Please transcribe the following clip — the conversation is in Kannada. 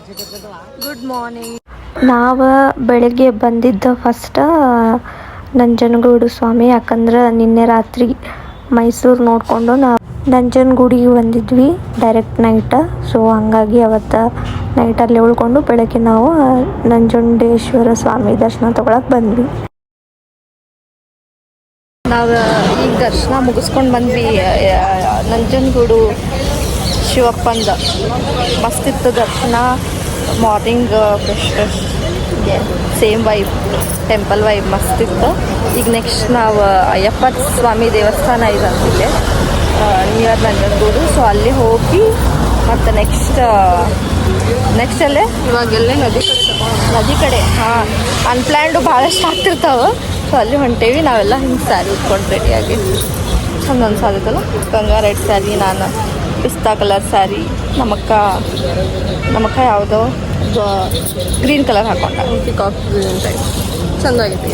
Good morning. ನಾವು ಬೆಳಗ್ಗೆ ಬಂದಿದ್ದು ಫಸ್ಟ್ ನಂಜನಗೂಡು ಸ್ವಾಮಿ, ಯಾಕಂದ್ರೆ ನಿನ್ನೆ ರಾತ್ರಿ ಮೈಸೂರು ನೋಡಿಕೊಂಡು ನಾವು ನಂಜನಗೂಡಿಗೆ ಬಂದಿದ್ವಿ ಡೈರೆಕ್ಟ್ ನೈಟ್. ಸೊ ಹಂಗಾಗಿ ಅವತ್ತು ನೈಟಲ್ಲಿ ಉಳ್ಕೊಂಡು ಬೆಳಗ್ಗೆ ನಾವು ನಂಜುಂಡೇಶ್ವರ ಸ್ವಾಮಿ ದರ್ಶನ ತೊಗೊಳಕ್ಕೆ ಬಂದ್ವಿ. ನಾವು ಈಗ ದರ್ಶನ ಮುಗಿಸ್ಕೊಂಡು ಬಂದ್ವಿ. ನಂಜನಗೂಡು ಶಿವಪ್ಪಂದ ಮಸ್ತಿತ್ತು ದರ್ಶನ. Morning fresh same vibe, temple vibe ಮಸ್ತಿತ್ತು. ಈಗ ನೆಕ್ಸ್ಟ್ ನಾವು ಅಯ್ಯಪ್ಪ ಸ್ವಾಮಿ ದೇವಸ್ಥಾನ ಇದೆ ಅಂತಿದೆ ನಿಯರ್ ನಂಜನಗೂಡು. ಸೊ ಅಲ್ಲಿ ಹೋಗಿ ಮತ್ತು ನೆಕ್ಸ್ಟ್ ಅಲ್ಲೇ ಇವಾಗೆಲ್ಲೇ ನದಿ ಕಡೆ ಅನ್ಪ್ಲ್ಯಾಂಡು ಭಾಳಷ್ಟು ಆಗ್ತಿರ್ತಾವೆ. ಸೊ ಅಲ್ಲಿ ಹೊಂಟೇವಿ ನಾವೆಲ್ಲ. ಹಿಂಗೆ ಸ್ಯಾರಿ ಉಟ್ಕೊಂಡು ರೆಡಿಯಾಗಿ ಚಂದ ಅನ್ಸಾದಿತ್ತಲ್ಲ. ಗಂಗಾ ರೆಡ್ ಸ್ಯಾರಿ, ನಾನು ಪಿಸ್ತಾ ಕಲರ್ ಸ್ಯಾರಿ, ನಮ್ಮಕ್ಕ ಯಾವುದೋ ಗ್ರೀನ್ ಕಲರ್ ಹಾಕೊಂಡ, ಪಿಕಾಕ್ ಗ್ರೀನ್ ಟೈಪ್ ಚಂದಾಗೈತಿ.